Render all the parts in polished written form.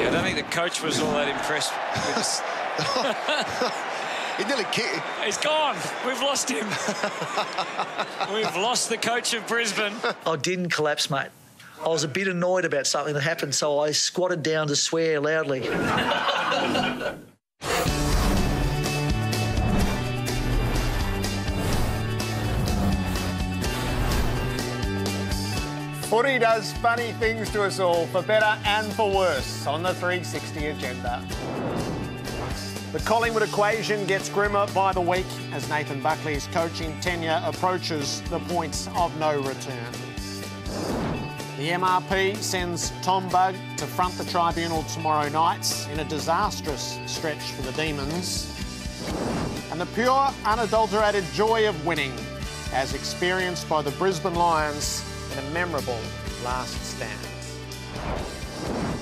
I don't think the coach was all that impressed with this. He nearly kicked. He's gone. We've lost him. We've lost the coach of Brisbane. I didn't collapse, mate. I was a bit annoyed about something that happened, so I squatted down to swear loudly. Footy does funny things to us all, for better and for worse, on the 360 agenda. The Collingwood equation gets grimmer by the week as Nathan Buckley's coaching tenure approaches the point of no return. The MRP sends Tom Bugg to front the tribunal tomorrow night in a disastrous stretch for the Demons. And the pure, unadulterated joy of winning as experienced by the Brisbane Lions in a memorable last stand.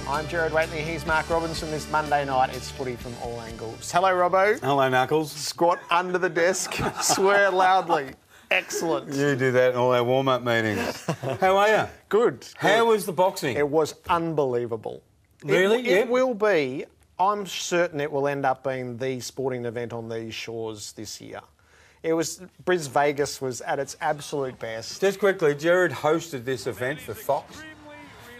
I'm Gerard Waitley, he's Mark Robinson. This Monday night, it's footy from all angles. Hello, Robbo. Hello, Knuckles. Squat under the desk, swear loudly. Excellent. You do that in all our warm-up meetings. How are you? Good. How was the boxing? It was unbelievable. Really? It will be. I'm certain it will end up being the sporting event on these shores this year. It was, Bris Vegas was at its absolute best. Just quickly, Gerard hosted this event for Fox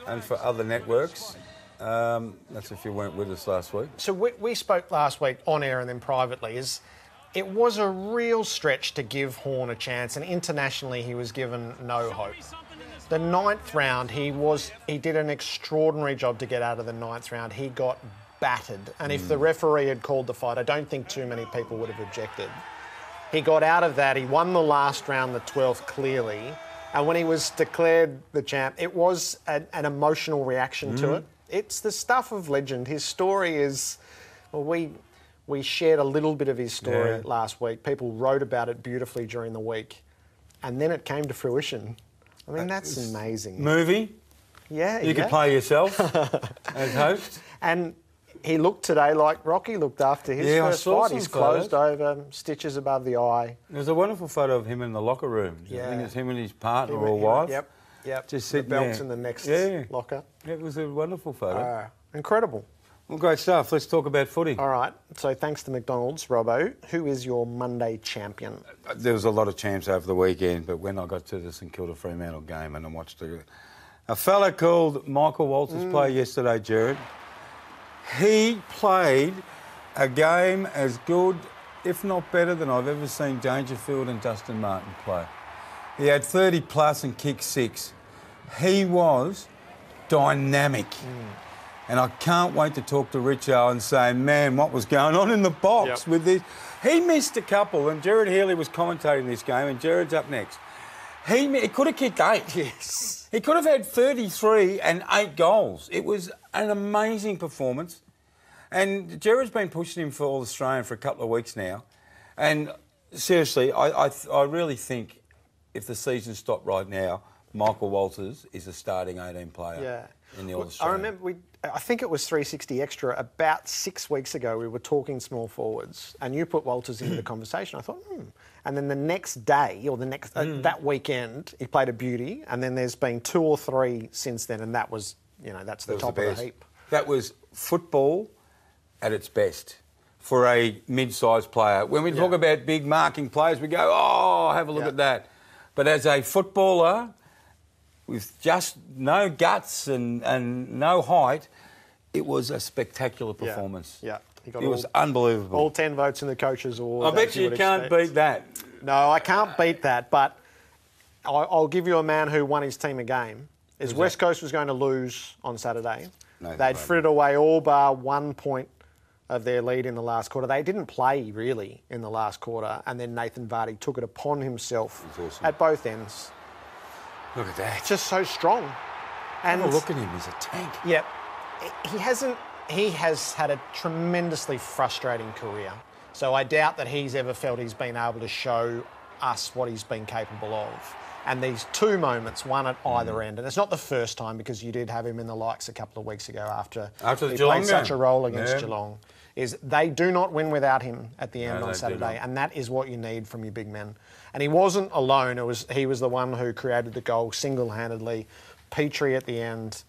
and for other networks. That's if you weren't with us last week. So we spoke last week on air and then privately. It was a real stretch to give Horn a chance, and internationally he was given no hope. The 9th round, he did an extraordinary job to get out of the 9th round. He got battered, and if the referee had called the fight, I don't think too many people would have objected. He got out of that. He won the last round, the 12th, clearly. And when he was declared the champ, it was an emotional reaction to it. It's the stuff of legend. His story is... Well, we shared a little bit of his story last week. People wrote about it beautifully during the week. And then it came to fruition. I mean, that's amazing. Movie? Yeah, You could play yourself as host. And he looked today like Rocky looked after his first fight. He's closed over, stitches above the eye. There's a wonderful photo of him in the locker room. Yeah. I think it's him and his partner or wife. Yep. Just the sitting belt's there. in the next locker. It was a wonderful photo. Incredible. Well, great stuff. Let's talk about footy. All right. So thanks to McDonald's, Robbo, who is your Monday champion? There was a lot of champs over the weekend, but when I got to the St Kilda Fremantle game and I watched a fella called Michael Walters play yesterday, Gerard, he played a game as good, if not better, than I've ever seen Dangerfield and Dustin Martin play. He had 30 plus and kicked 6. He was dynamic. And I can't wait to talk to Richo and say, man, what was going on in the box with this? He missed a couple, and Gerard Healy was commentating this game, and Gerard's up next. He could have kicked 8. Yes. He could have had 33 and 8 goals. It was an amazing performance. And Gerard's been pushing him for All-Australian for a couple of weeks now. And seriously, I really think if the season stopped right now, Michael Walters is a starting 18 player in the All-Australian. I remember I think it was 360 Extra about 6 weeks ago. We were talking small forwards, and you put Walters into the conversation. I thought, And then the next day, or the next that weekend, he played a beauty. And then there's been 2 or 3 since then, and that was, that's the top of the heap. That was football at its best for a mid-sized player. When we talk about big marking players, we go, oh, have a look at that. But as a footballer with just no guts and no height, it was a spectacular performance. Yeah. It was unbelievable. All 10 votes in the Coaches' Award. I bet you can't beat that. No, I can't beat that, but I'll give you a man who won his team a game. West Coast was going to lose on Saturday. They'd frittered away all bar 1 point of their lead in the last quarter. They didn't play, really, in the last quarter, and then Nathan Vardy took it upon himself at both ends. Look at that. Just so strong. And have a look at him. He's a tank. Yep. He has had a tremendously frustrating career. So I doubt that he's ever felt he's been able to show us what he's been capable of. And these 2 moments, one at either end, and it's not the first time because you did have him in the likes a couple of weeks ago after he played such a role against Geelong, is they do not win without him at the end on Saturday, and that is what you need from your big men. And he wasn't alone. He was the one who created the goal single-handedly. Petrie at the end.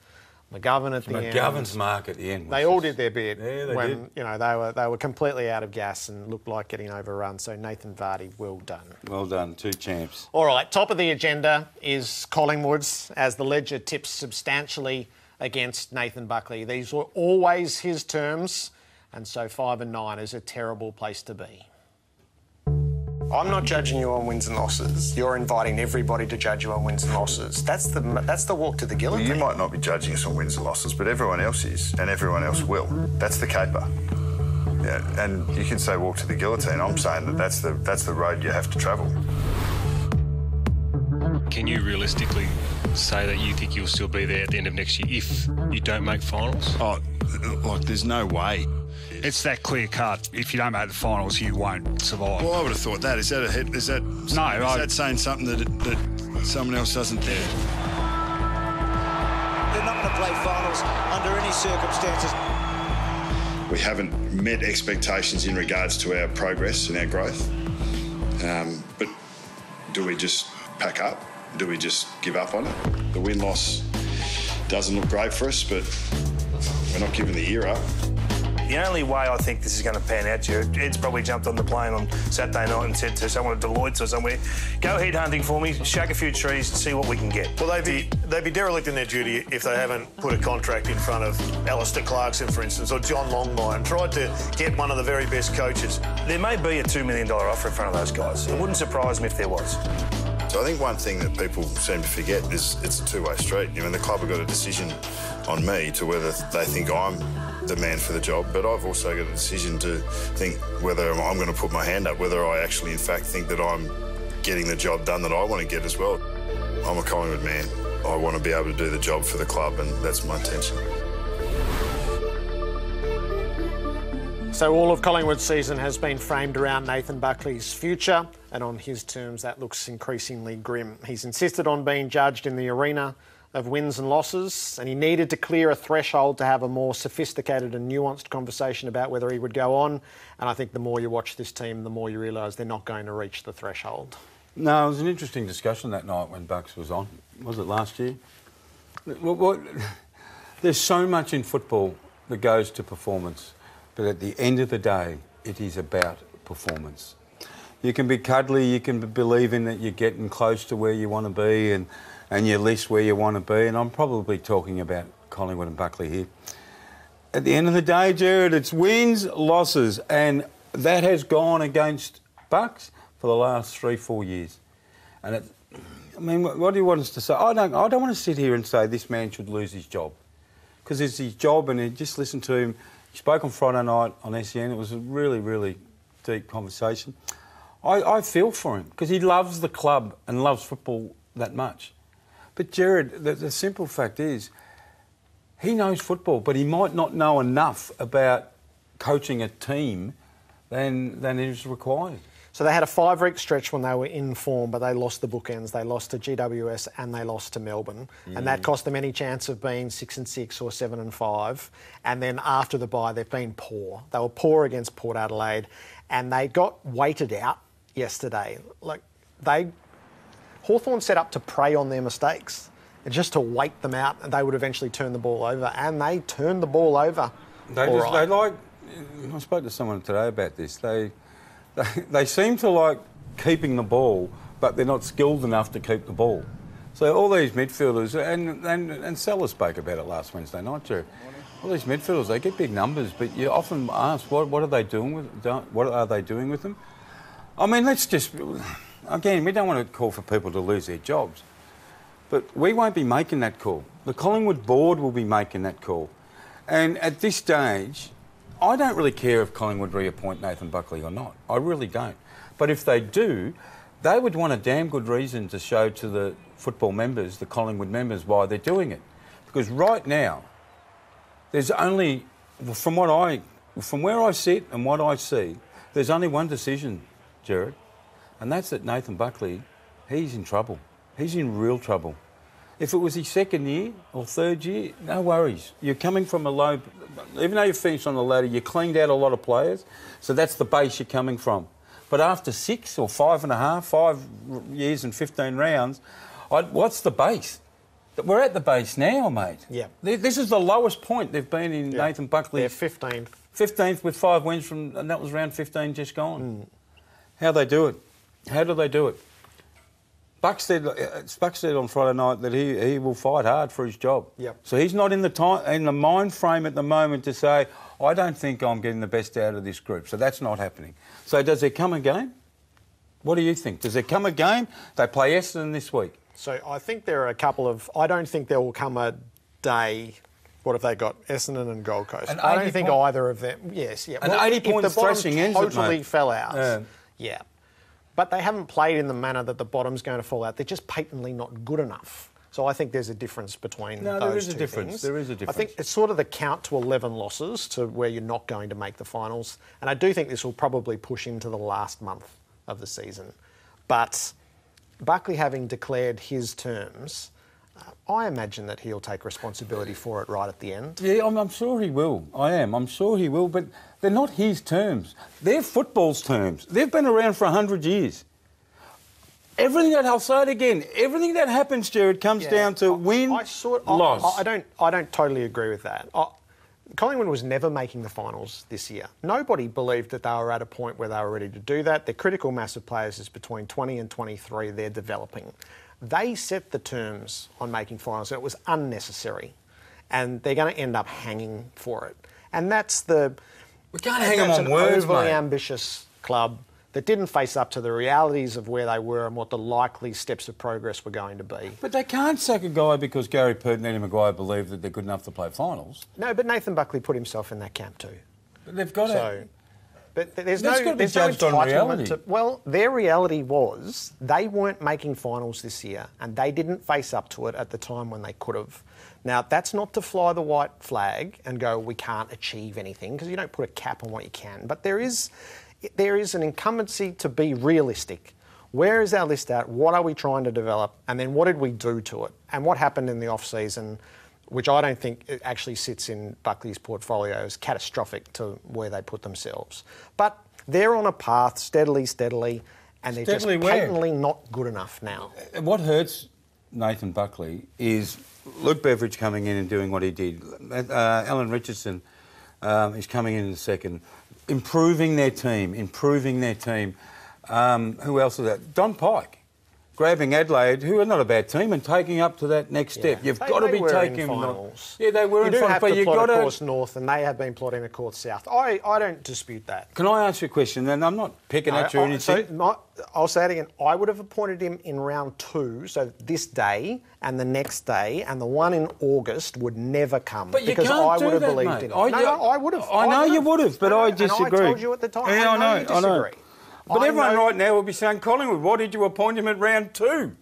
McGovern at the end. McGovern's mark at the end. They all did their bit when they were completely out of gas and looked like getting overrun. So Nathan Vardy, well done. Well done, 2 champs. All right, top of the agenda is Collingwood's as the ledger tips substantially against Nathan Buckley. These were always his terms, and so 5 and 9 is a terrible place to be. I'm not judging you on wins and losses. You're inviting everybody to judge you on wins and losses. That's the walk to the guillotine. Well, you might not be judging us on wins and losses, but everyone else is, and everyone else will. That's the caper. Yeah, and you can say walk to the guillotine. I'm saying that's the road you have to travel. Can you realistically say that you think you'll still be there at the end of next year if you don't make finals? Oh, like there's no way. It's that clear cut. If you don't make the finals, you won't survive. Well, I would have thought that. Is that saying something that someone else doesn't do? They're not going to play finals under any circumstances. We haven't met expectations in regards to our progress and our growth. But do we just pack up? Do we just give up on it? The win-loss doesn't look great for us, but we're not giving the year up. The only way I think this is going to pan out, Jared, Ed's probably jumped on the plane on Saturday night and said to someone at Deloitte or somewhere, go head hunting for me, shake a few trees and see what we can get. Well, they'd be derelict in their duty if they haven't put a contract in front of Alistair Clarkson, for instance, or John Longmire, and tried to get one of the very best coaches. There may be a $2 million offer in front of those guys. It wouldn't surprise me if there was. So I think one thing that people seem to forget is it's a two-way street. I mean, the club have got a decision on me to whether they think I'm the man for the job, but I've also got a decision to think whether I'm going to put my hand up, whether I actually in fact think that I'm getting the job done that I want to get as well. I'm a Collingwood man. I want to be able to do the job for the club, and that's my intention. So all of Collingwood's season has been framed around Nathan Buckley's future, and on his terms that looks increasingly grim. He's insisted on being judged in the arena of wins and losses, and he needed to clear a threshold to have a more sophisticated and nuanced conversation about whether he would go on. And I think the more you watch this team, the more you realise they're not going to reach the threshold. No, it was an interesting discussion that night when Bucks was on. Was it last year? There's so much in football that goes to performance, but at the end of the day, it is about performance. You can be cuddly, you can believe in that you're getting close to where you want to be and you're less where you want to be, and I'm probably talking about Collingwood and Buckley here. At the end of the day, Jared, it's wins, losses, and that has gone against Bucks for the last 3-4 years. And what do you want us to say? I don't want to sit here and say this man should lose his job, because it's his job, and just listen to him. He spoke on Friday night on SEN. It was a really, really deep conversation. I feel for him because he loves the club and loves football that much. But Jared, the simple fact is, he knows football, but he might not know enough about coaching a team than is required. So they had a 5-week stretch when they were in form, but they lost the bookends. They lost to GWS and they lost to Melbourne. And that cost them any chance of being 6-6 or 7-5. And then after the bye, they've been poor. They were poor against Port Adelaide, and they got weighted out yesterday. Hawthorn set up to prey on their mistakes and just to wait them out, and they would eventually turn the ball over. And they turned the ball over. I spoke to someone today about this. They seem to like keeping the ball, but they're not skilled enough to keep the ball. So all these midfielders, and Sellers spoke about it last Wednesday night, Jerry. All these midfielders, they get big numbers, but you often ask, what are they doing with them? I mean, let's just... Again, we don't want to call for people to lose their jobs, but we won't be making that call. The Collingwood board will be making that call. And at this stage, I don't really care if Collingwood reappoint Nathan Buckley or not. I really don't. But if they do, they would want a damn good reason to show to the football members, the Collingwood members, why they're doing it. Because right now, there's only, from where I sit and what I see, there's only one decision, Jared. And that's that Nathan Buckley, he's in trouble. He's in real trouble. If it was his second year or third year, no worries. You're coming from a low... Even though you finished on the ladder, you cleaned out a lot of players, so that's the base you're coming from. But after 5 years and 15 rounds, what's the base? We're at the base now, mate. Yeah. This is the lowest point they've been in Nathan Buckley. They're 15th. 15th with 5 wins and that was round 15 just gone. How they do it? How do they do it? Buck said on Friday night that he will fight hard for his job. Yep. So he's not in the mind frame at the moment to say, I don't think I'm getting the best out of this group. So that's not happening. So does there come a game? What do you think? Does there come a game? They play Essendon this week. So I think there are a couple of... I don't think there will come a day... What have they got? Essendon and Gold Coast. I don't think either of them... Yes, yeah. An 80-point thrashing ends it, mate. Totally fell out. Yeah. But they haven't played in the manner that the bottom's going to fall out. They're just patently not good enough. So I think there's a difference between those two things. No, there is a difference. There is a difference. I think it's sort of the count to 11 losses to where you're not going to make the finals. And I do think this will probably push into the last month of the season. But Buckley having declared his terms, I imagine that he'll take responsibility for it right at the end. Yeah, I'm sure he will. I am. I'm sure he will. But they're not his terms. They're football's terms. They've been around for 100 years. Everything that I'll say it again. Everything that happens, Jared, comes down to win, loss. I don't totally agree with that. Collingwood was never making the finals this year. Nobody believed that they were at a point where they were ready to do that. Their critical mass of players is between 20 and 23. They're developing. They set the terms on making finals, and it was unnecessary. And they're going to end up hanging for it. And that's the... We can't hang them on words, overly mate. ambitious club that didn't face up to the realities of where they were and what the likely steps of progress were going to be. But they can't sack a guy because Gary Pert and Eddie Maguire believe that they're good enough to play finals. No, but Nathan Buckley put himself in that camp too. But they've got to... But there's That's got to be judged on reality. Well, their reality was they weren't making finals this year and they didn't face up to it at the time when they could have. Now, that's not to fly the white flag and go, we can't achieve anything, because you don't put a cap on what you can. But there is an incumbency to be realistic. Where is our list at? What are we trying to develop? And then what did we do to it? And what happened in the off-season, which I don't think it actually sits in Buckley's portfolio, is catastrophic to where they put themselves. But they're on a path steadily, and they're just patently not good enough now. What hurts Nathan Buckley is Luke Beveridge coming in and doing what he did. Alan Richardson is coming in the second, improving their team. Who else is that? Don Pike. Grabbing Adelaide, who are not a bad team, and taking up to that next step. You've got to be taking finals. Yeah, they were in finals, but you've got to plot a course north, and they have been plotting a course south. I don't dispute that. Can I ask you a question? And I'm not picking at you or anything. I'll say it again. I would have appointed him in round 2, so this day and the next day, and the one in August would never come. But because I would have believed in it. I would have. I know you would have, but I disagree. And I told you at the time. Yeah, I know. But everyone right now will be saying, Collingwood, why did you appoint him at round 2?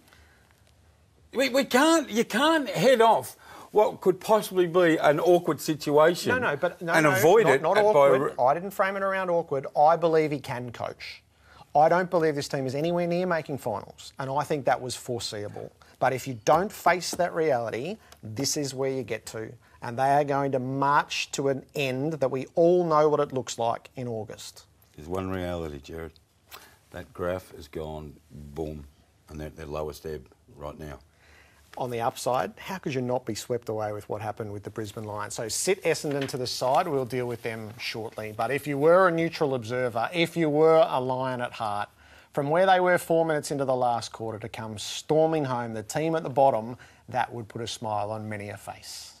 You can't head off what could possibly be an awkward situation and avoid it. Not awkward. I didn't frame it around awkward. I believe he can coach. I don't believe this team is anywhere near making finals, and I think that was foreseeable. But if you don't face that reality, this is where you get to, and they are going to march to an end that we all know what it looks like in August. There's one reality, Jared. That graph has gone boom, and they're at their lowest ebb right now. On the upside, how could you not be swept away with what happened with the Brisbane Lions? So sit Essendon to the side, we'll deal with them shortly. But if you were a neutral observer, if you were a Lion at heart, from where they were 4 minutes into the last quarter to come storming home, the team at the bottom, that would put a smile on many a face.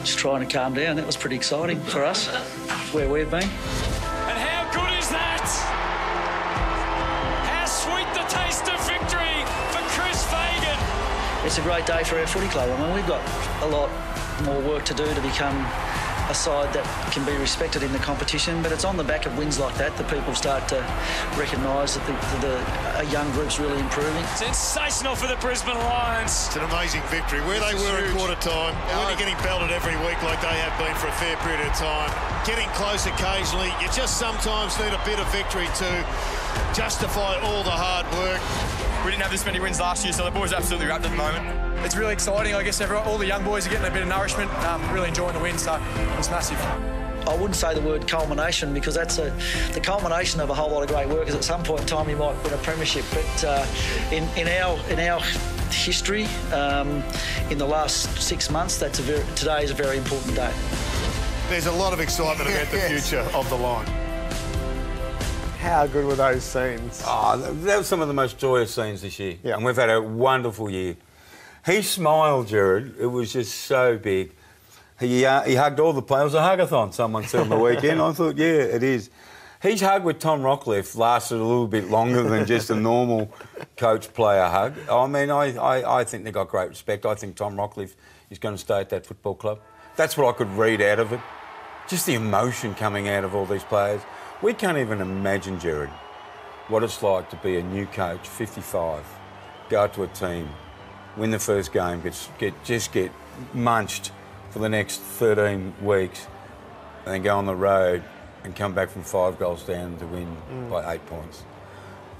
Just trying to calm down. That was pretty exciting for us, where we've been. And how good is that? How sweet the taste of victory for Chris Fagan. It's a great day for our footy club. I mean, we've got a lot more work to do to become a side that can be respected in the competition, but it's on the back of wins like that people start to recognise that the young group's really improving. Sensational for the Brisbane Lions. It's an amazing victory. Where they were at quarter time, when you're getting belted every week like they have been for a fair period of time, getting close occasionally, you just sometimes need a bit of victory to justify all the hard work. We didn't have this many wins last year, so the boys are absolutely wrapped at the moment. It's really exciting. I guess all the young boys are getting a bit of nourishment. Really enjoying the win, so it's massive. I wouldn't say the word culmination because that's the culmination of a whole lot of great work. Because at some point in time you might win a premiership, but in our history, in the last 6 months, today is a very important day. There's a lot of excitement about the future of the line. How good were those scenes? Oh, that was some of the most joyous scenes this year. Yeah. And we've had a wonderful year. He smiled, Jared. It was just so big. He hugged all the players. It was a hug-a-thon, someone said on the weekend. I thought, yeah, it is. His hug with Tom Rockcliffe lasted a little bit longer than just a normal coach-player hug. I mean, I think they got great respect. I think Tom Rockcliffe is going to stay at that football club. That's what I could read out of it. Just the emotion coming out of all these players. We can't even imagine, Jared, what it's like to be a new coach, 55, go to a team, win the first game, get munched for the next 13 weeks, and then go on the road and come back from 5 goals down to win by 8 points.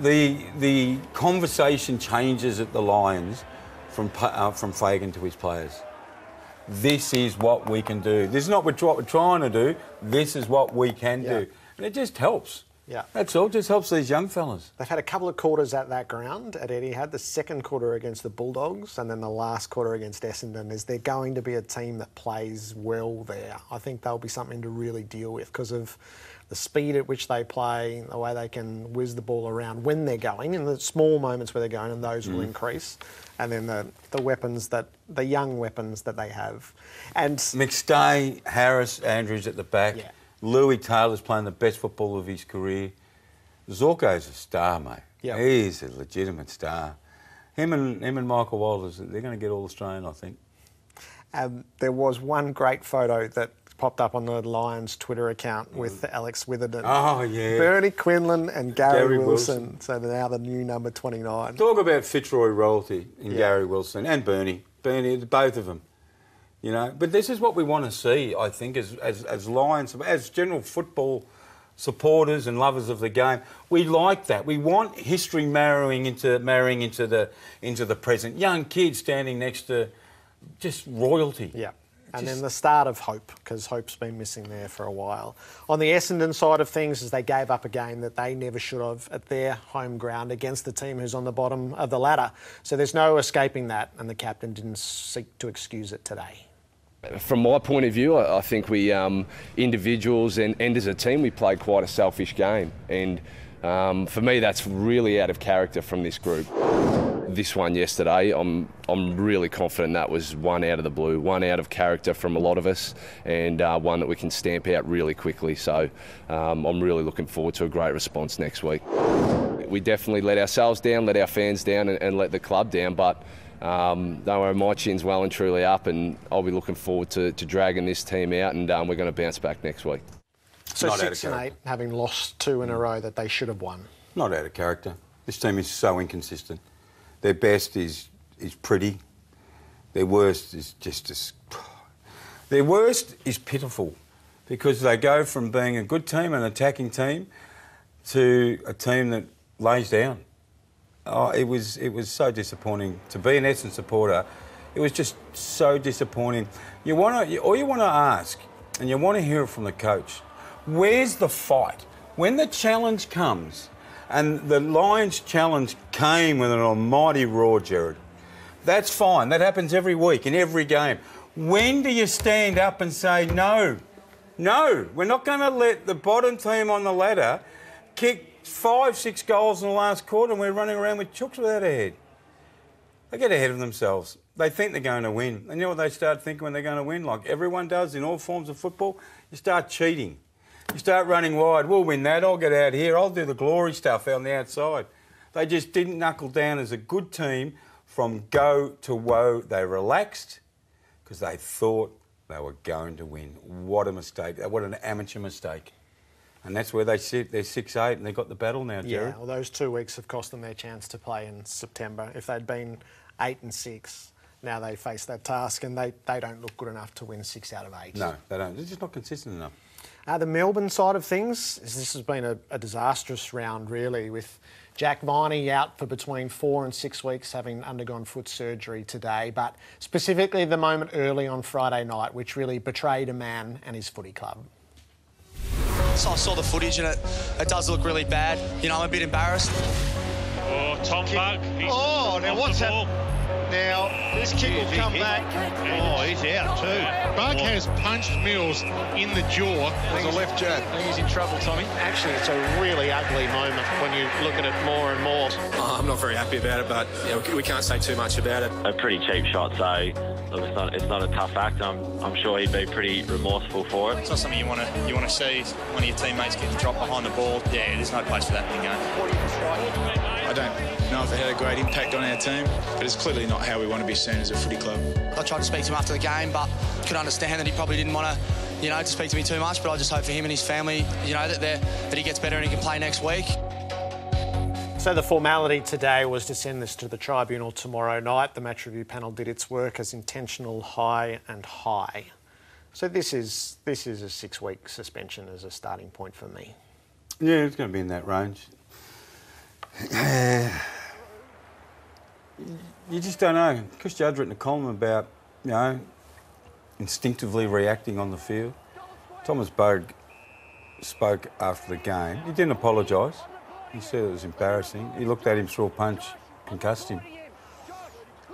The conversation changes at the Lions from Fagan to his players. This is what we can do. This is not what we're trying to do. This is what we can do. And it just helps. Yeah. That's all. It just helps these young fellas. They've had a couple of quarters at that ground at Etihad. The second quarter against the Bulldogs and then the last quarter against Essendon. Is there going to be a team that plays well there? I think there'll be something to really deal with because of the speed at which they play, the way they can whiz the ball around when they're going, in the small moments where they're going, and those will increase. And then the weapons the young weapons that they have. And McStay, Harris, Andrews at the back. Yeah. Louis Taylor's playing the best football of his career. Zorko's a star, mate. Yep. He's a legitimate star. Him and Michael Walters, they're going to get all Australian, I think. There was one great photo that popped up on the Lions Twitter account with Alex Witherden. Oh, yeah. Bernie Quinlan and Gary Wilson. So they're now the new number 29. Talk about Fitzroy royalty in Gary Wilson and Bernie. Both of them. You know, but this is what we want to see, I think, as Lions, as general football supporters and lovers of the game. We like that. We want history marrying into the present. Young kids standing next to just royalty. Yeah. And then the start of hope, because hope's been missing there for a while. On the Essendon side of things, as they gave up a game that they never should have at their home ground against the team who's on the bottom of the ladder. So there's no escaping that, and the captain didn't seek to excuse it today. From my point of view, I think we, individuals and as a team, we played quite a selfish game. And for me, that's really out of character from this group. This one yesterday, I'm really confident that was one out of the blue, one out of character from a lot of us, and one that we can stamp out really quickly. So I'm really looking forward to a great response next week. We definitely let ourselves down, let our fans down, and let the club down, but don't worry, my chin's well and truly up, and I'll be looking forward to dragging this team out, and we're going to bounce back next week. So 6 and 8, having lost 2 in a row that they should have won. Not out of character. This team is so inconsistent. Their best is pretty. Their worst is their worst is pitiful, because they go from being a good team, an attacking team, to a team that lays down. Oh, it was so disappointing to be an Essendon supporter. It was just so disappointing. All you want to ask, and you want to hear it from the coach, where's the fight? When the challenge comes, and the Lions challenge came with an almighty roar, Jared. That's fine. That happens every week in every game. When do you stand up and say, no, we're not going to let the bottom team on the ladder kick 5-6 goals in the last quarter and we're running around with chooks without a head? They get ahead of themselves. They think they're going to win. And you know what they start thinking when they're going to win? Like everyone does in all forms of football, you start cheating. You start running wide. We'll win that. I'll get out here. I'll do the glory stuff out on the outside. They just didn't knuckle down as a good team from go to woe. They relaxed because they thought they were going to win. What a mistake. What an amateur mistake. And that's where they sit. They're 6-8 and they've got the battle now, Jared. Yeah, well, those 2 weeks have cost them their chance to play in September. If they'd been 8-6, now they face that task and they don't look good enough to win 6 out of 8. No, they don't. They're just not consistent enough. The Melbourne side of things, this has been a disastrous round, really, with Jack Viney out for between 4 and 6 weeks, having undergone foot surgery today, but specifically the moment early on Friday night, which really betrayed a man and his footy club. So I saw the footage and it does look really bad. You know, I'm a bit embarrassed. Oh, Tom Bug. Now what's happened? Now, this kick will come back. Oh, he's out too. Bug has punched Mills in the jaw. There's a left jab. I think he's in trouble, Tommy. Actually, it's a really ugly moment when you look at it more and more. I'm not very happy about it, but we can't say too much about it. A pretty cheap shot, so look, it's not a tough act. I'm sure he'd be pretty remorseful for it. It's not something you want to see one of your teammates get dropped behind the ball. Yeah, there's no place for that in the game. I don't know if it had a great impact on our team, but it's clearly not how we want to be seen as a footy club. I tried to speak to him after the game, but could understand that he probably didn't want to speak to me too much. But I just hope for him and his family, that he gets better and he can play next week. So the formality today was to send this to the tribunal tomorrow night. The match review panel did its work as intentional high and high. So this is a 6-week suspension as a starting point for me. Yeah, it's going to be in that range. You just don't know. Chris Judd's written a column about, instinctively reacting on the field. Thomas Bug spoke after the game. He didn't apologise. He said it was embarrassing. He looked at him, threw a punch, concussed him.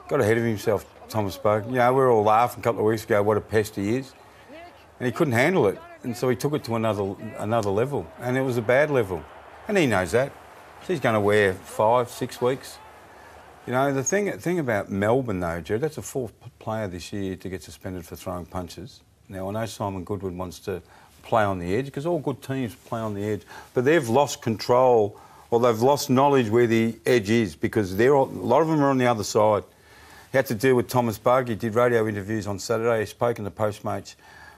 Got ahead of himself, Thomas Bug. We were all laughing a couple of weeks ago what a pest he is. And he couldn't handle it. And so he took it to another level. And it was a bad level. And he knows that. So he's going to wear 5-6 weeks. The thing about Melbourne, though, Jared, that's the fourth player this year to get suspended for throwing punches. Now, I know Simon Goodwin wants to play on the edge, because all good teams play on the edge, but they've lost control, or they've lost knowledge where the edge is, because a lot of them are on the other side. He had to deal with Thomas Bug. He did radio interviews on Saturday. He spoke in the Postmates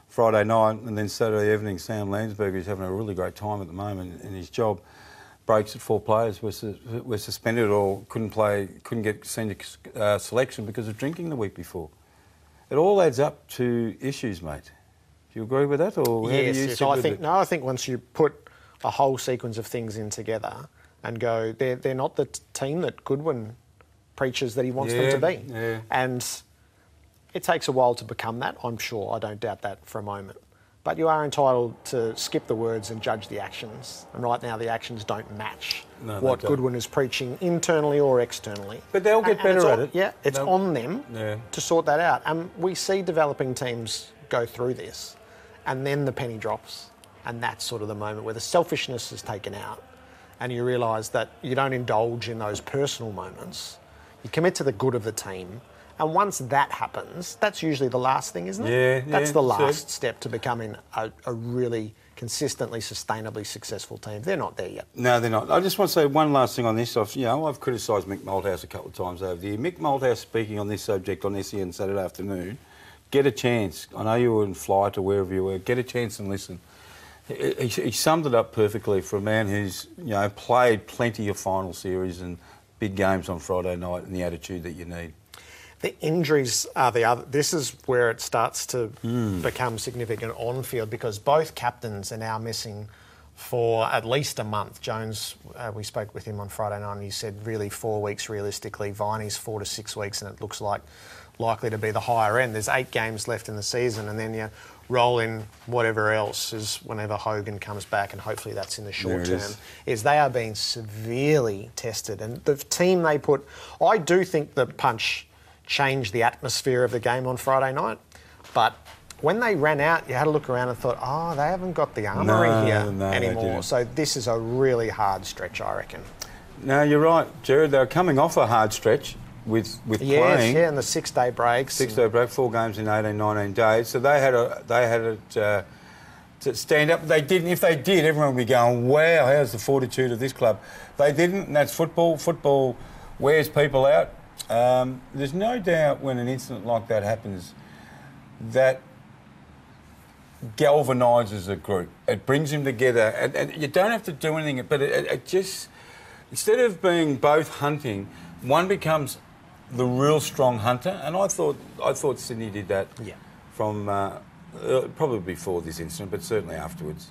Friday night, and then Saturday evening, Sam Landsberger, who's having a really great time at the moment in his job, breaks that 4 players were suspended or couldn't get senior selection because of drinking the week before. It all adds up to issues, mate. Do you agree with that, or yes. I think once you put a whole sequence of things in together and go, they're not the team that Goodwin preaches that he wants them to be, and it takes a while to become that. I'm sure. I don't doubt that for a moment. But you are entitled to skip the words and judge the actions. And right now the actions don't match what Goodwin is preaching internally or externally. But they'll get better at it. Yeah, it's on them to sort that out. And we see developing teams go through this. And then the penny drops. And that's sort of the moment where the selfishness is taken out. And you realise that you don't indulge in those personal moments. You commit to the good of the team. And once that happens, that's usually the last thing, isn't it? Yeah, that's the last step to becoming a really consistently, sustainably successful team. They're not there yet. No, they're not. I just want to say one last thing on this. I've criticised Mick Malthouse a couple of times over the year. Mick Malthouse speaking on this subject on SEN Saturday afternoon. Get a chance. I know you were in flight or wherever you were. Get a chance and listen. He summed it up perfectly for a man who's played plenty of final series and big games on Friday night, and the attitude that you need. The injuries are the other. This is where it starts to become significant on field, because both captains are now missing for at least a month. Jones, we spoke with him on Friday night, and he said really 4 weeks realistically. Viney's 4 to 6 weeks, and it looks like likely to be the higher end. There's 8 games left in the season, and then you roll in whatever else is whenever Hogan comes back, and hopefully that's in the short term. Is they are being severely tested, and the team they put. I do think the punch changed the atmosphere of the game on Friday night. But when they ran out, you had to look around and thought, they haven't got the armoury here anymore. So this is a really hard stretch, I reckon. No, you're right, Jared. They were coming off a hard stretch with playing. Yeah, and the 6-day breaks. 6-day break, 4 games in 18, 19 days. So they had it to stand up. They didn't. If they did, everyone would be going, wow, how's the fortitude of this club? They didn't, and that's football. Football wears people out. There's no doubt when an incident like that happens, that galvanises a group. It brings them together, and you don't have to do anything, but it just, instead of being both hunting, one becomes the real strong hunter. And I thought Sydney did that from probably before this incident, but certainly afterwards.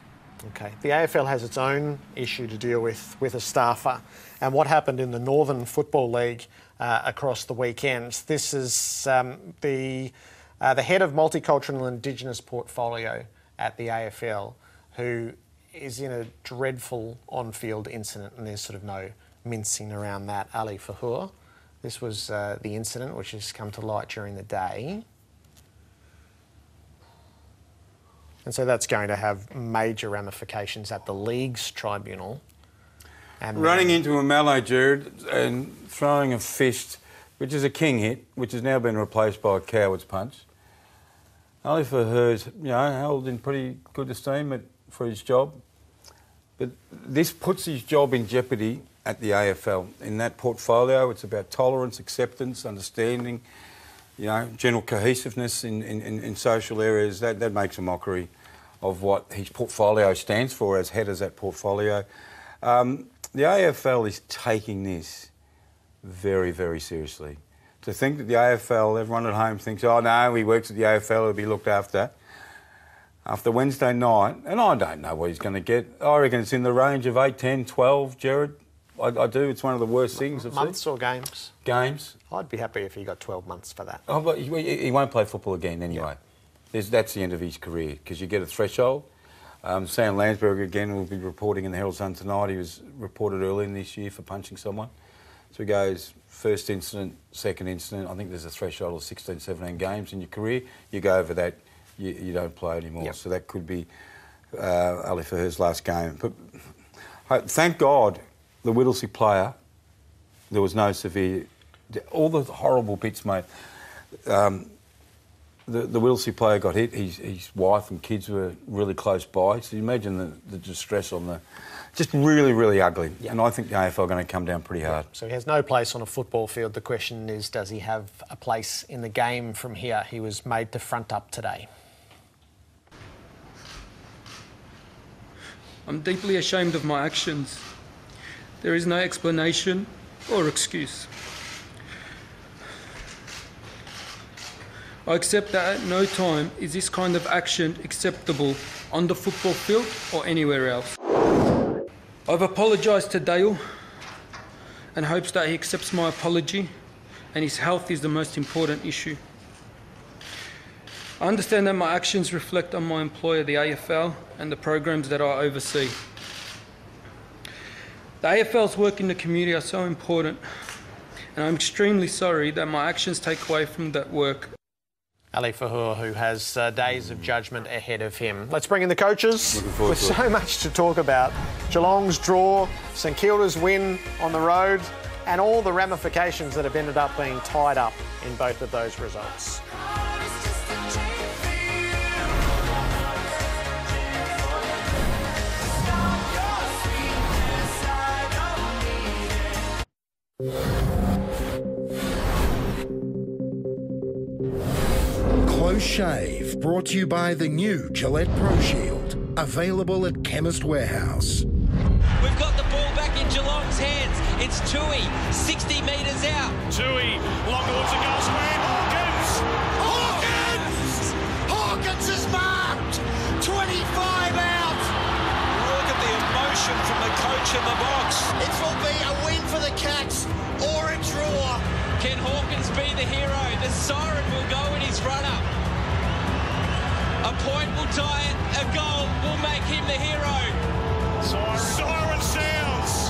Okay. The AFL has its own issue to deal with a staffer, and what happened in the Northern Football League across the weekend. This is the head of multicultural and Indigenous portfolio at the AFL, who is in a dreadful on-field incident, and there's sort of no mincing around that. Ali Fahur. This was the incident which has come to light during the day. And so that's going to have major ramifications at the league's tribunal. And running into a mallow, Jared, and throwing a fist, which is a king hit, which has now been replaced by a coward's punch. Ali Fahur's, held in pretty good esteem for his job. But this puts his job in jeopardy at the AFL. In that portfolio, it's about tolerance, acceptance, understanding, general cohesiveness in social areas. That makes a mockery of what his portfolio stands for as head of that portfolio. The AFL is taking this very, very seriously. To think that the AFL, everyone at home thinks, oh no, he works at the AFL, he'll be looked after. After Wednesday night, and I don't know what he's going to get. I reckon it's in the range of 8, 10, 12, Jared. I do. It's one of the worst things I've seen. Months or games? Games. I'd be happy if he got 12 months for that. Oh, but he won't play football again anyway. Yeah. That's the end of his career, because you get a threshold. Sam Landsberg, again, will be reporting in the Herald Sun tonight. He was reported early in this year for punching someone. So he goes, first incident, second incident. I think there's a threshold of 16, 17 games in your career. You go over that, you don't play anymore. Yep. So that could be Ali Fahur's last game. But thank God, the Whittlesea player, there was no severe... All the horrible bits, mate. The Whittlesea player got hit. His wife and kids were really close by. So you imagine the distress on the... Just really, really ugly. Yep. And I think the AFL are going to come down pretty hard. So he has no place on a football field. The question is, does he have a place in the game from here? He was made to front up today. I'm deeply ashamed of my actions. There is no explanation or excuse. I accept that at no time is this kind of action acceptable on the football field or anywhere else. I've apologised to Dale and hopes that he accepts my apology, and his health is the most important issue. I understand that my actions reflect on my employer, the AFL, and the programs that I oversee. The AFL's work in the community are so important, and I'm extremely sorry that my actions take away from that work. Ali Fahur, who has days of judgment ahead of him. Let's bring in the coaches. With so much to talk about. Geelong's draw, St Kilda's win on the road, and all the ramifications that have ended up being tied up in both of those results. Close Shave, brought to you by the new Gillette Pro Shield, available at Chemist Warehouse. We've got the ball back in Geelong's hands. It's Tui, 60 metres out. Tui, long towards the goal square. Hawkins! Hawkins is marked! 25 out! Look at the emotion from the coach in the box. It will be a win for the Cats or a draw. Can Hawkins be the hero? The siren will go in his run-up. A point will tie it. A goal will make him the hero. Siren sounds.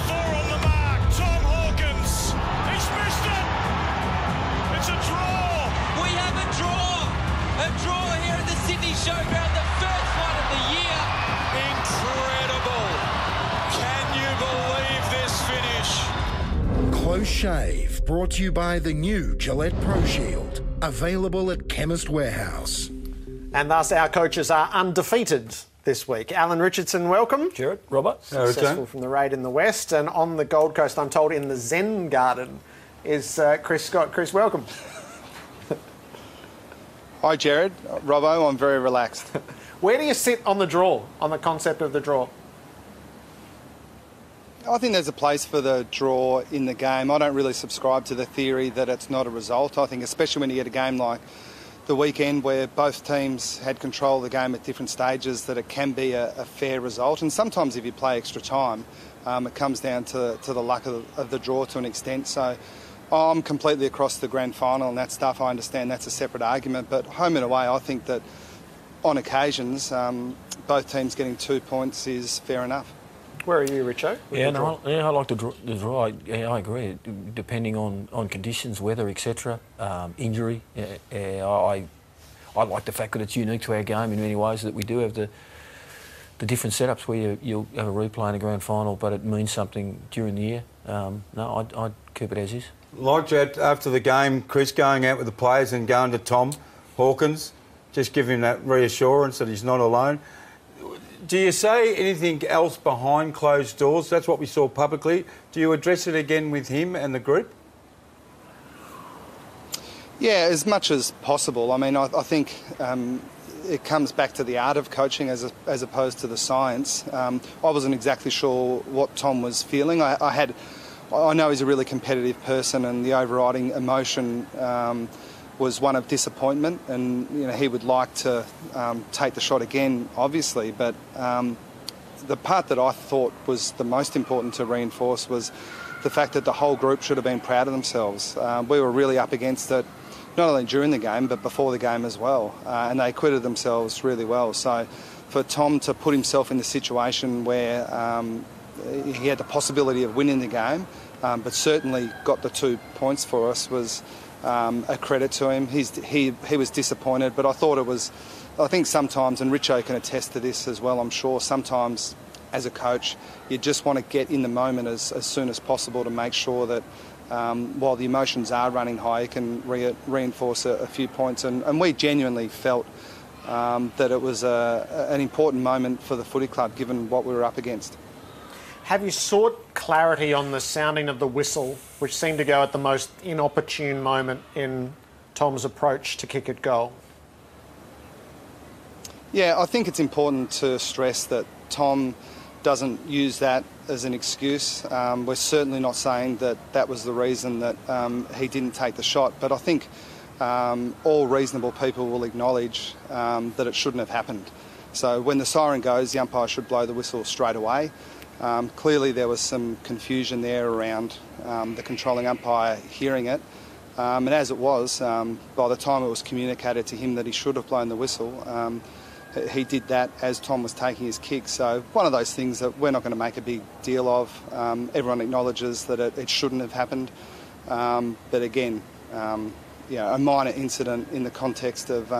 4 on the mark. Tom Hawkins. He's missed it. It's a draw. We have a draw. A draw here at the Sydney Showground. The first one of the year. Incredible. Can you believe this finish? Close Shave, brought to you by the new Gillette Pro Shield, available at Chemist Warehouse. And thus our coaches are undefeated this week. Alan Richardson, welcome. Jared, Robert. Successful from the raid in the West. And on the Gold Coast, I'm told, in the Zen Garden, is Chris Scott. Chris, welcome. Hi, Jared. Robbo, I'm very relaxed. Where do you sit on the draw, on the concept of the draw? I think there's a place for the draw in the game. I don't really subscribe to the theory that it's not a result. I think especially when you get a game like the weekend where both teams had control of the game at different stages, that it can be a fair result. And sometimes if you play extra time, it comes down to the luck of the draw to an extent. So I'm completely across the grand final and that stuff. I understand that's a separate argument. But home and away, I think that on occasions, both teams getting 2 points is fair enough. Where are you, Richo? I like the draw. Yeah, I agree. Depending on conditions, weather, etc., injury. I like the fact that it's unique to our game in many ways, that we do have the different setups where you'll have a replay in a grand final, but it means something during the year. No, I'd keep it as is. Like that, after the game, Chris going out with the players and going to Tom Hawkins, just give him that reassurance that he's not alone. Do you say anything else behind closed doors? That's what we saw publicly. Do you address it again with him and the group? Yeah, as much as possible. I mean, I think it comes back to the art of coaching as opposed to the science. I wasn't exactly sure what Tom was feeling. I know he's a really competitive person, and the overriding emotion was one of disappointment, and he would like to take the shot again, obviously. But the part that I thought was the most important to reinforce was the fact that the whole group should have been proud of themselves. We were really up against it, not only during the game but before the game as well, and they acquitted themselves really well. So for Tom to put himself in the situation where he had the possibility of winning the game, but certainly got the 2 points for us, was a credit to him. He was disappointed, but I think sometimes, and Richo can attest to this as well, I'm sure, sometimes as a coach you just want to get in the moment as soon as possible to make sure that while the emotions are running high, you can reinforce a few points. And we genuinely felt that it was an important moment for the footy club given what we were up against. Have you sought clarity on the sounding of the whistle, which seemed to go at the most inopportune moment in Tom's approach to kick at goal? Yeah, I think it's important to stress that Tom doesn't use that as an excuse. We're certainly not saying that that was the reason that he didn't take the shot, but I think all reasonable people will acknowledge that it shouldn't have happened. So when the siren goes, the umpire should blow the whistle straight away. Clearly there was some confusion there around the controlling umpire hearing it, and as it was, by the time it was communicated to him that he should have blown the whistle, he did that as Tom was taking his kick. So one of those things that we're not going to make a big deal of. Everyone acknowledges that it shouldn't have happened, but again, a minor incident in the context of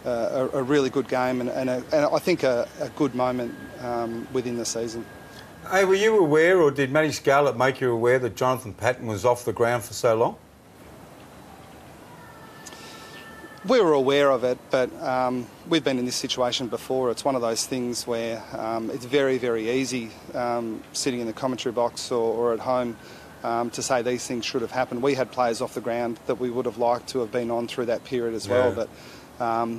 a really good game and I think a good moment within the season. Hey, were you aware, or did Matty Scarlett make you aware that Jonathan Patton was off the ground for so long? We were aware of it, but we've been in this situation before. It's one of those things where it's very, very easy sitting in the commentary box or at home to say these things should have happened. We had players off the ground that we would have liked to have been on through that period as well, but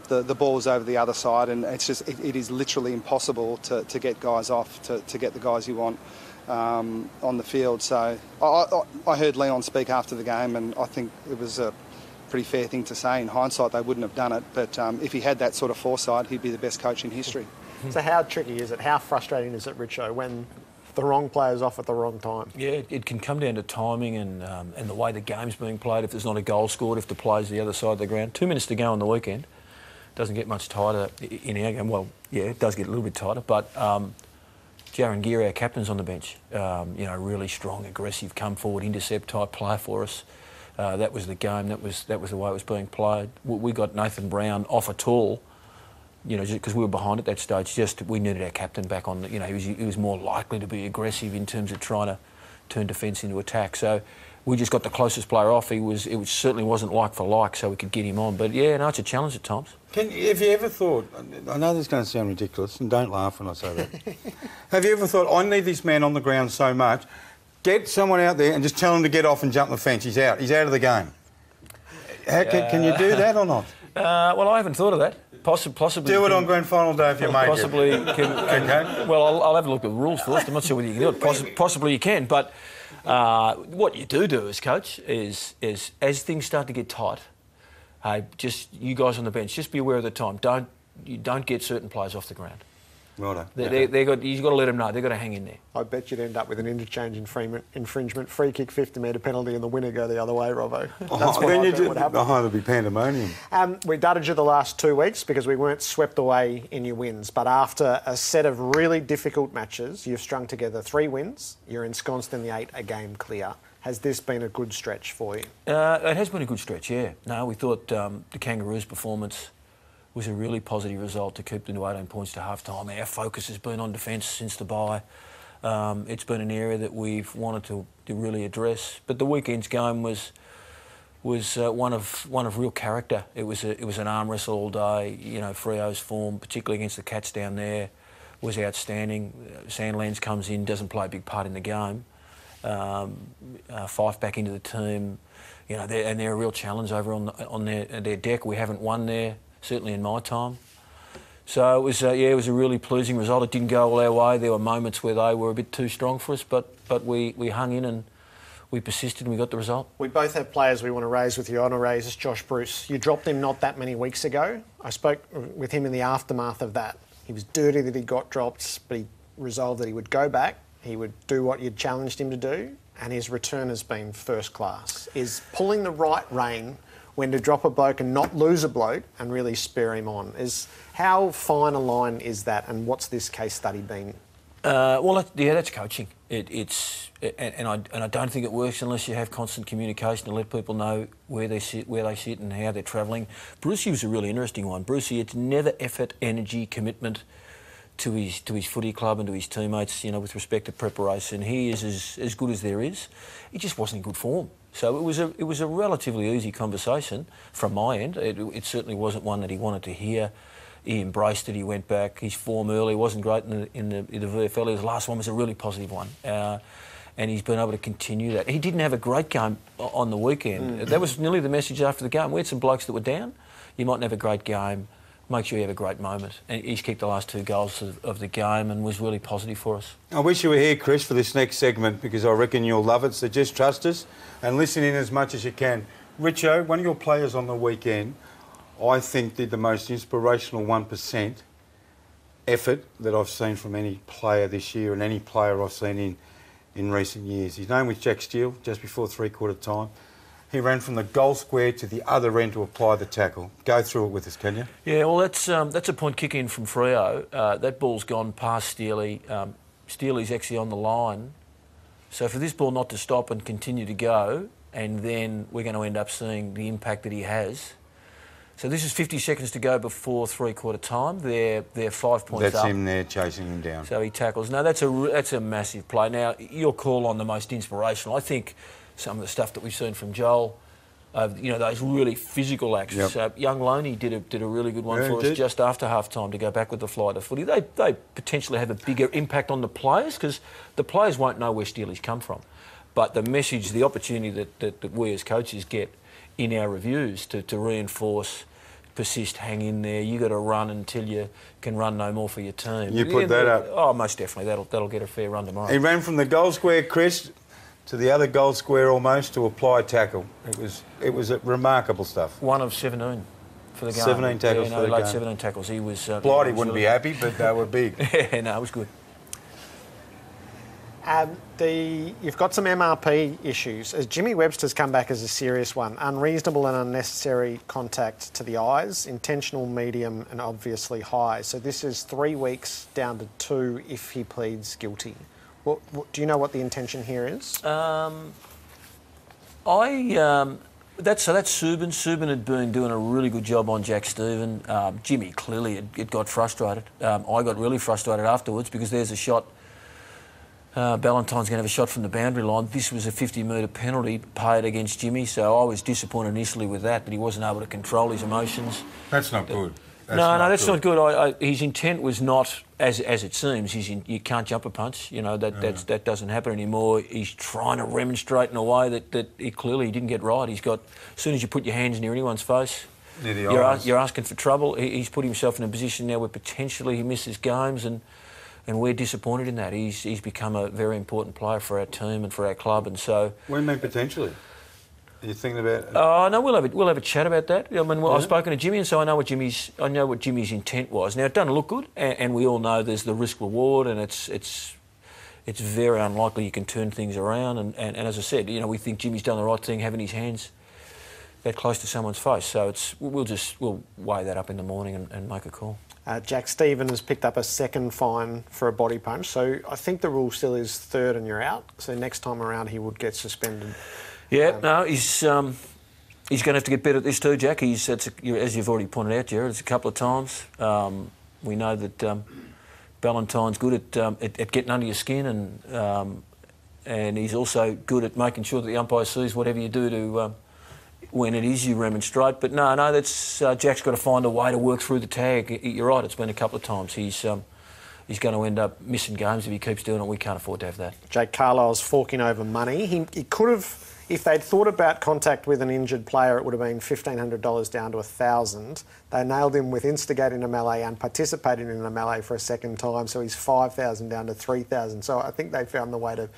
the ball's over the other side, and it's just it is literally impossible to get guys off, to get the guys you want on the field. So I heard Leon speak after the game, and I think it was a pretty fair thing to say. In hindsight, they wouldn't have done it, but if he had that sort of foresight, he'd be the best coach in history. So how tricky is it? How frustrating is it, Richo, when the wrong player's off at the wrong time? Yeah, it can come down to timing and the way the game's being played. If there's not a goal scored, if the play's the other side of the ground. 2 minutes to go on the weekend. Doesn't get much tighter in our game. Well, yeah, it does get a little bit tighter, but Jaron Gear, our captain's on the bench. Really strong, aggressive, come forward, intercept type player for us. That was the game. That was the way it was being played. We got Nathan Brown off at all, just because we were behind at that stage. Just we needed our captain back on. He was more likely to be aggressive in terms of trying to turn defence into attack. So we just got the closest player off. It certainly wasn't like for like, so we could get him on. But yeah, no, it's a challenge at times. Have you ever thought? I know this is going to sound ridiculous, and don't laugh when I say that. Have you ever thought, I need this man on the ground so much? Get someone out there and just tell him to get off and jump the fence. He's out. He's out of the game. Can you do that or not? Well, I haven't thought of that. Possibly. Do it on grand final day if you make possibly it. Okay. Well, I'll have a look at the rules first. I'm not sure whether you can do it. Possibly you can, but what you do as coach is as things start to get tight, just you guys on the bench, just be aware of the time. You don't get certain players off the ground. Righto. He's got to let them know. They've got to hang in there. I bet you'd end up with an interchange infringement, free kick, 50-metre penalty, and the winner go the other way, Robbo. That's what I bet would happen. There'll be pandemonium. We dudded you the last 2 weeks because we weren't swept away in your wins. But after a set of really difficult matches, you've strung together 3 wins. You're ensconced in the 8, a game clear. Has this been a good stretch for you? It has been a good stretch, yeah. No, we thought the Kangaroos' performance was a really positive result to keep them to 18 points to half-time. Our focus has been on defence since the bye. It's been an area that we've wanted to really address. But the weekend's game was one of real character. It was an arm wrestle all day. You know, Freo's form, particularly against the Cats down there, was outstanding. Sandlands comes in, doesn't play a big part in the game. Fife back into the team. You know, they're a real challenge over on their deck. We haven't won there, certainly in my time. So it was a really pleasing result. It didn't go all our way. There were moments where they were a bit too strong for us, but we hung in and we persisted and we got the result. We both have players we want to raise with you. I want to raise Josh Bruce. You dropped him not that many weeks ago. I spoke with him in the aftermath of that. He was dirty that he got dropped, but he resolved that he would go back. He would do what you'd challenged him to do, and his return has been first class. Is pulling the right rein when to drop a bloke and not lose a bloke and really spur him on. How fine a line is that, and what's this case study been? That's coaching. I don't think it works unless you have constant communication to let people know where they sit, and how they're travelling. Brucey was a really interesting one. Brucey, it's never effort, energy, commitment to his footy club and to his teammates, you know, with respect to preparation. He is as good as there is. He just wasn't in good form. So it was a relatively easy conversation from my end. It certainly wasn't one that he wanted to hear. He embraced it. He went back. His form early wasn't great in the VFL. His last one was a really positive one, and he's been able to continue that. He didn't have a great game on the weekend. That was nearly the message after the game. We had some blokes that were down. You mightn't have a great game. Make sure you have a great moment. And he's kicked the last 2 goals of the game and was really positive for us. I wish you were here, Chris, for this next segment because I reckon you'll love it. So just trust us and listen in as much as you can. Richo, one of your players on the weekend, I think did the most inspirational 1% effort that I've seen from any player this year and any player I've seen in recent years. His name was Jack Steele, just before 3/4 time. He ran from the goal square to the other end to apply the tackle. Go through it with us, can you? Yeah, well, that's a point kick in from Freo. That ball's gone past Steely. Steely's actually on the line. So for this ball not to stop and continue to go, and then we're going to end up seeing the impact that he has. So this is 50 seconds to go before 3/4 time. They're 5 points up. That's him there chasing him down. So he tackles. No, that's a massive play. Now, your call on the most inspirational. I think some of the stuff that we've seen from Joel, those really physical actions. Yep. Young Loney did a really good one for us just after half-time to go back with the flight of footy. They potentially have a bigger impact on the players because the players won't know where Steely's come from. But the message, the opportunity that we as coaches get in our reviews to reinforce, persist, hang in there. You got to run until you can run no more for your team. You put that up. Oh, most definitely. That'll get a fair run tomorrow. He ran from the goal square, Chris, to the other goal square almost to apply tackle. It was remarkable stuff. 1 of 17 for the game. 17 tackles for the game. 17 tackles. He was... Blighty wouldn't be happy, but they were big. Yeah, no, it was good. You've got some MRP issues. As Jimmy Webster's come back as a serious one. Unreasonable and unnecessary contact to the eyes, intentional, medium and obviously high. So this is 3 weeks down to 2 if he pleads guilty. What, do you know what the intention here is? That's Subin. Subin had been doing a really good job on Jack Stephen. Jimmy clearly had got frustrated. I got really frustrated afterwards because there's a shot. Ballantyne's going to have a shot from the boundary line. This was a 50-metre penalty paid against Jimmy, so I was disappointed initially with that he wasn't able to control his emotions. That's not good. That's not good. His intent was not, as it seems, you can't jump a punch. You know, that doesn't happen anymore. He's trying to remonstrate in a way that he clearly didn't get right. As soon as you put your hands near anyone's face, you're asking for trouble. He's put himself in a position now where potentially he misses games and we're disappointed in that. He's become a very important player for our team and for our club, and so... What do you mean potentially? You thinking about? Oh no, we'll have a chat about that. I mean, I've spoken to Jimmy, and so I know what Jimmy's intent was. Now, it doesn't look good, and we all know there's the risk reward, and it's very unlikely you can turn things around. And as I said, we think Jimmy's done the right thing, having his hands that close to someone's face. So we'll weigh that up in the morning and make a call. Jack Stephen has picked up a second fine for a body punch, so I think the rule still is third and you're out. So next time around he would get suspended. Yeah, no, he's going to have to get better at this too, Jack. As you've already pointed out, Jared, it's a couple of times. We know that Ballantyne's good at getting under your skin, and he's also good at making sure that the umpire sees whatever you do to when it is you remonstrate. But no, that's Jack's got to find a way to work through the tag. You're right, it's been a couple of times. He's going to end up missing games if he keeps doing it. We can't afford to have that. Jake Carlisle's forking over money. He could have, if they'd thought about contact with an injured player, it would have been $1,500 down to $1,000. They nailed him with instigating a melee and participating in a melee for a second time, so he's $5,000 down to $3,000. So I think they found the way to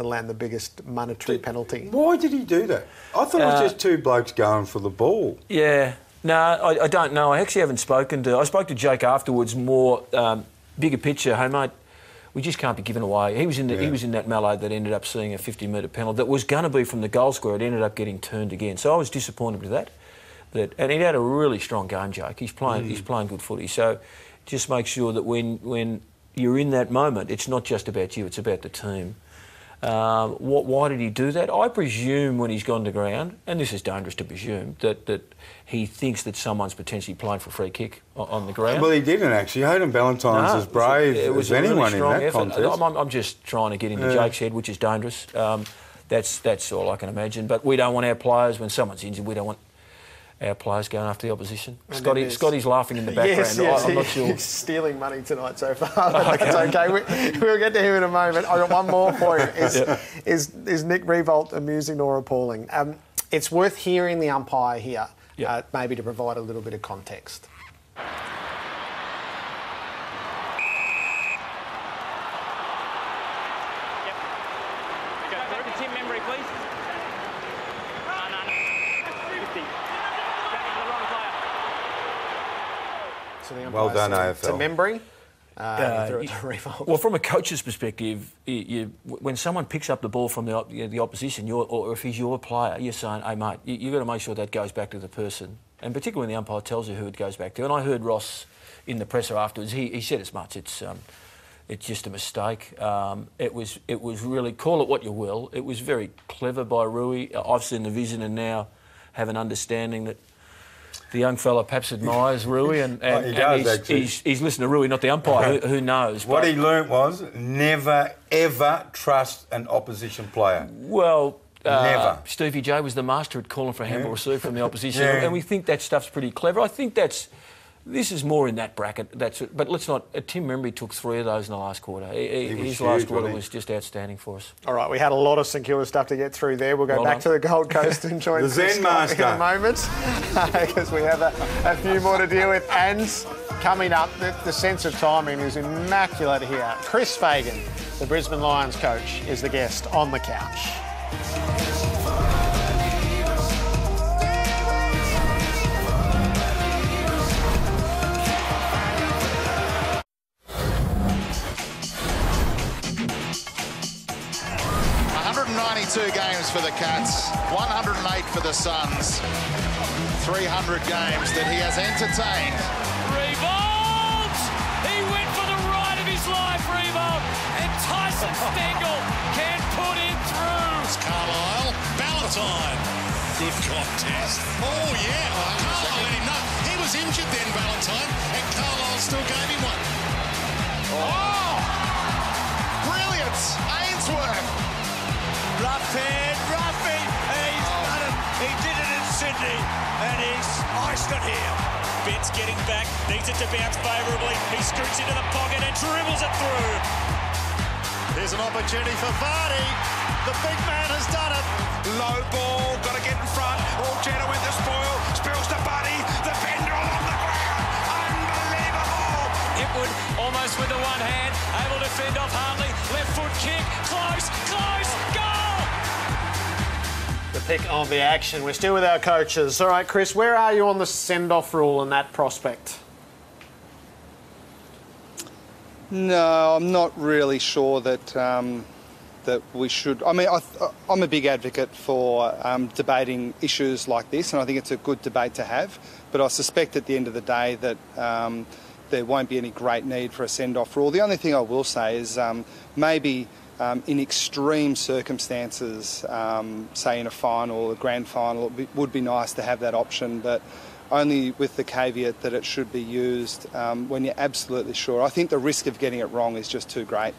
land the biggest monetary penalty. Why did he do that? I thought it was just two blokes going for the ball. Yeah. No, I don't know. I actually haven't spoken to... I spoke to Jake afterwards, more bigger picture. Hey, mate, we just can't be given away. He was in that melee that ended up seeing a 50-metre penalty that was going to be from the goal square. It ended up getting turned again. So I was disappointed with that. And he had a really strong game, Jake. He's playing good footy. So just make sure that when you're in that moment, it's not just about you, it's about the team. Why did he do that? I presume when he's gone to ground, and this is dangerous to presume, that he thinks that someone's potentially playing for a free kick on the ground. Well, he didn't actually. Hayden Ballantyne's as brave as anyone in that contest. I'm just trying to get into Jake's head, which is dangerous. That's all I can imagine. But we don't want our players, when someone's injured, we don't want our players going after the opposition. Scotty's laughing in the background. Yes, I'm not sure. He's stealing money tonight so far. But that's okay. We'll get to him in a moment. I've got one more for you. Is Nick Riewoldt amusing or appalling? It's worth hearing the umpire here, maybe to provide a little bit of context. Well done, AFL. To Membry. Well, from a coach's perspective, when someone picks up the ball from the opposition, or if he's your player, you're saying, hey, mate, you've got to make sure that goes back to the person. And particularly when the umpire tells you who it goes back to. And I heard Ross in the presser afterwards, he said as much. It's just a mistake. It was really, call it what you will, it was very clever by Rui. I've seen the vision and now have an understanding that the young fella perhaps admires Rui, and he's listening to Rui, not the umpire. Who knows? What he learnt was never, ever trust an opposition player. Well, never. Stevie J was the master at calling for a handball receive from the opposition, and we think that stuff's pretty clever. I think this is more in that bracket. But let's not... Tim Membry took 3 of those in the last quarter. His last quarter was just outstanding for us. All right, we had a lot of St Kilda stuff to get through there. We'll go back to the Gold Coast and join the Zen Master in a moment, because we have a few more to deal with. And coming up, the sense of timing is immaculate here. Chris Fagan, the Brisbane Lions coach, is the guest on the couch. 192 games for the Cats, 108 for the Suns, 300 games that he has entertained. Riewoldt! He went for the ride of his life, Riewoldt, and Tyson Stengel can put it through. It's Carlisle, Ballantyne. Good contest. Oh, yeah. Carlisle let him know. He was injured then, Ballantyne, and Carlisle still gave him one. Oh! Brilliant! Ainsworth. Ruffy, he's done it. He did it in Sydney, and he's iced it here. Ben's getting back, needs it to bounce favourably. He scoots into the pocket and dribbles it through. Here's an opportunity for Vardy. The big man has done it. Low ball, got to get in front. All Jenna with the spoil, spills to Buddy. The bender along the ground. Unbelievable. Hipwood almost with the one hand, able to fend off Hartley. Left foot kick, close, goal! The pick of the action. We're still with our coaches. All right, Chris, where are you on the send-off rule and that prospect? No, I'm not really sure that that we should. I mean, I'm a big advocate for debating issues like this, and I think it's a good debate to have. But I suspect at the end of the day that there won't be any great need for a send-off rule. The only thing I will say is maybe in extreme circumstances, say in a final, a grand final, it would be nice to have that option, but only with the caveat that it should be used when you're absolutely sure. I think the risk of getting it wrong is just too great.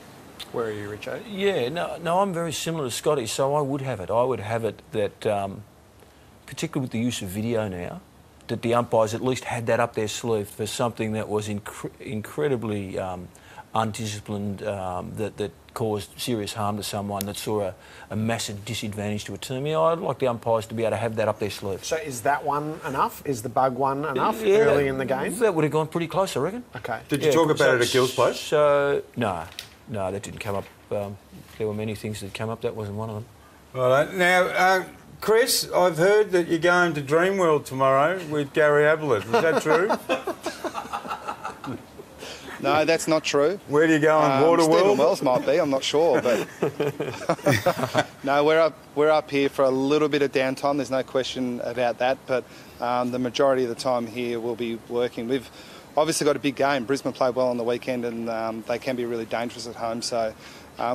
Where are you, Richo? Yeah, no, I'm very similar to Scotty, so I would have it. I would have it that, particularly with the use of video now, that the umpires at least had that up their sleeve for something that was incredibly undisciplined, that caused serious harm to someone, that saw a massive disadvantage to a team. Yeah, I'd like the umpires to be able to have that up their sleeve. So is that one enough? Is the bug one enough early in the game? That would have gone pretty close, I reckon. Okay. Did you talk about it at Gill's Place? So, no, that didn't come up. There were many things that came up. That wasn't one of them. Right. Now, Chris, I've heard that you're going to Dreamworld tomorrow with Gary Ablett. Is that true? No, that's not true. Where do you go on Waterworld? Stephen Wells might be, I'm not sure, but no, we're up here for a little bit of downtime. There's no question about that, but the majority of the time here we'll be working. We've obviously got a big game. Brisbane played well on the weekend, and they can be really dangerous at home. So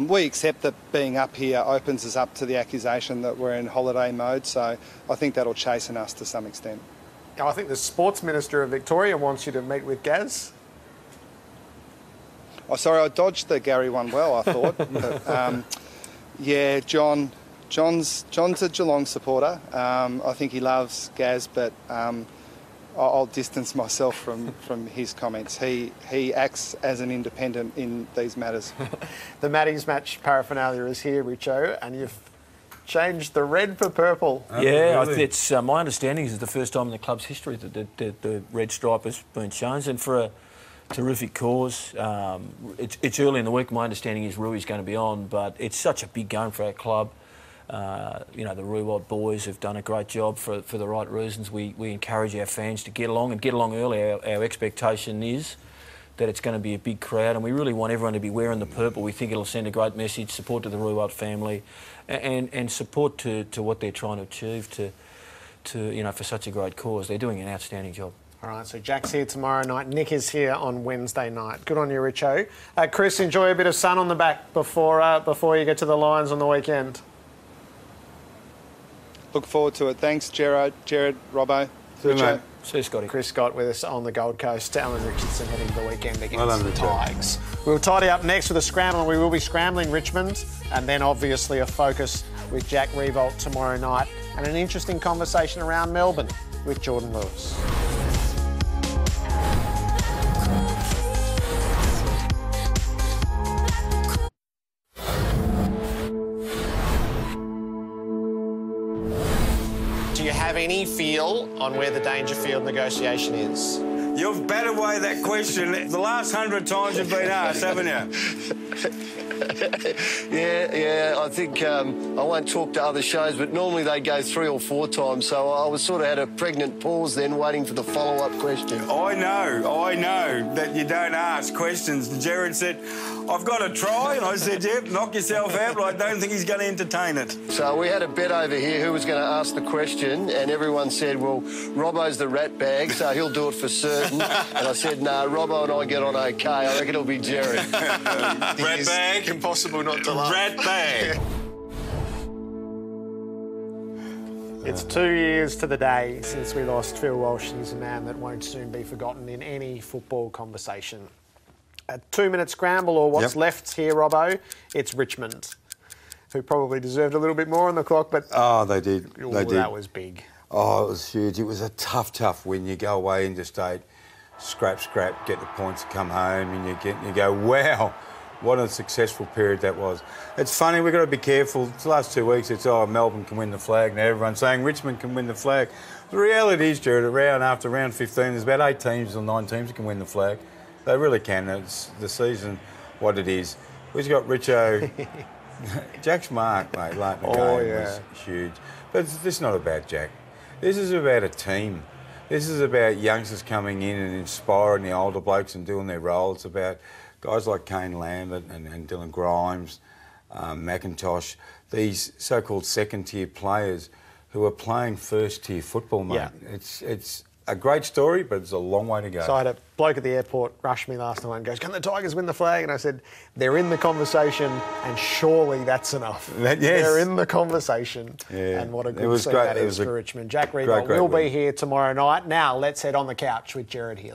we accept that being up here opens us up to the accusation that we're in holiday mode. So I think that'll chasten us to some extent. I think the Sports Minister of Victoria wants you to meet with Gaz. Oh, sorry, I dodged the Gary one well, I thought. But, yeah, John's a Geelong supporter. I think he loves Gaz, but I'll distance myself from his comments. He acts as an independent in these matters. The Maddies match paraphernalia is here, Richo, and you've changed the red for purple. Yeah, really? It's my understanding is it's the first time in the club's history that the red stripe has been changed, and for a terrific cause. It's early in the week. My understanding is Rui's going to be on, but it's such a big game for our club. You know, the Ruiwald boys have done a great job for the right reasons. We encourage our fans to get along and get along early. Our expectation is that it's going to be a big crowd, and we really want everyone to be wearing the purple. We think it'll send a great message, support to the Ruiwald family, and support to what they're trying to achieve to you know, for such a great cause. They're doing an outstanding job. All right, so Jack's here tomorrow night. Nick is here on Wednesday night. Good on you, Richo. Chris, enjoy a bit of sun on the back before you get to the Lions on the weekend. Look forward to it. Thanks, Jared, Robbo. See you, mate. See you, Scotty. Chris Scott with us on the Gold Coast. Alan Richardson heading to the weekend against the Richo. Tigers. We'll tidy up next with a scramble, and we will be scrambling Richmond, and then obviously a focus with Jack Revolt tomorrow night, and an interesting conversation around Melbourne with Jordan Lewis. Do you have any feel on where the Dangerfield negotiation is? You've batted away that question the last 100 times you've been asked, haven't you? Yeah, I think I won't talk to other shows, but normally they go 3 or 4 times, so I was sort of had a pregnant pause then waiting for the follow-up question. I know that you don't ask questions. Jared said, I've got to try, and I said, yep, knock yourself out, but I don't think he's going to entertain it. So we had a bet over here who was going to ask the question, and everyone said, well, Robbo's the rat bag, so he'll do it for certain. And I said, no, Robbo and I get on okay. I reckon it'll be Jared. Rat bag? Impossible not to laugh. Rat bag. It's 2 years to the day since we lost Phil Walsh. He's a man that won't soon be forgotten in any football conversation. A 2-minute scramble, or what's left here, Robbo, it's Richmond, who probably deserved a little bit more on the clock, but... Oh, they did. They did. That was big. Oh, it was huge. It was a tough win. You go away interstate, scrap, get the points, come home, and you go, wow, what a successful period that was. It's funny, we've got to be careful. The last 2 weeks, it's, Melbourne can win the flag. Now everyone's saying Richmond can win the flag. The reality is, Jared, after round 15, there's about 8 teams or 9 teams that can win the flag. They really can. It's the season, what it is. We've got Richo. Jack's mark, mate, late in the game was huge. But this is not about Jack. This is about a team. This is about youngsters coming in and inspiring the older blokes and doing their role. It's about guys like Kane Lambert and Dylan Grimes, McIntosh, these so-called second-tier players who are playing first-tier football, mate. Yeah. It's a great story, but it's a long way to go. So I had a bloke at the airport rush me last night and goes, "Can the Tigers win the flag?" And I said, "They're in the conversation, and surely that's enough." Yes. They're in the conversation. Yeah. And what a It good was scene great. that It is was for Richmond. Jack great Reebok will win. be here tomorrow night. Now let's head on the couch with Jared Healy.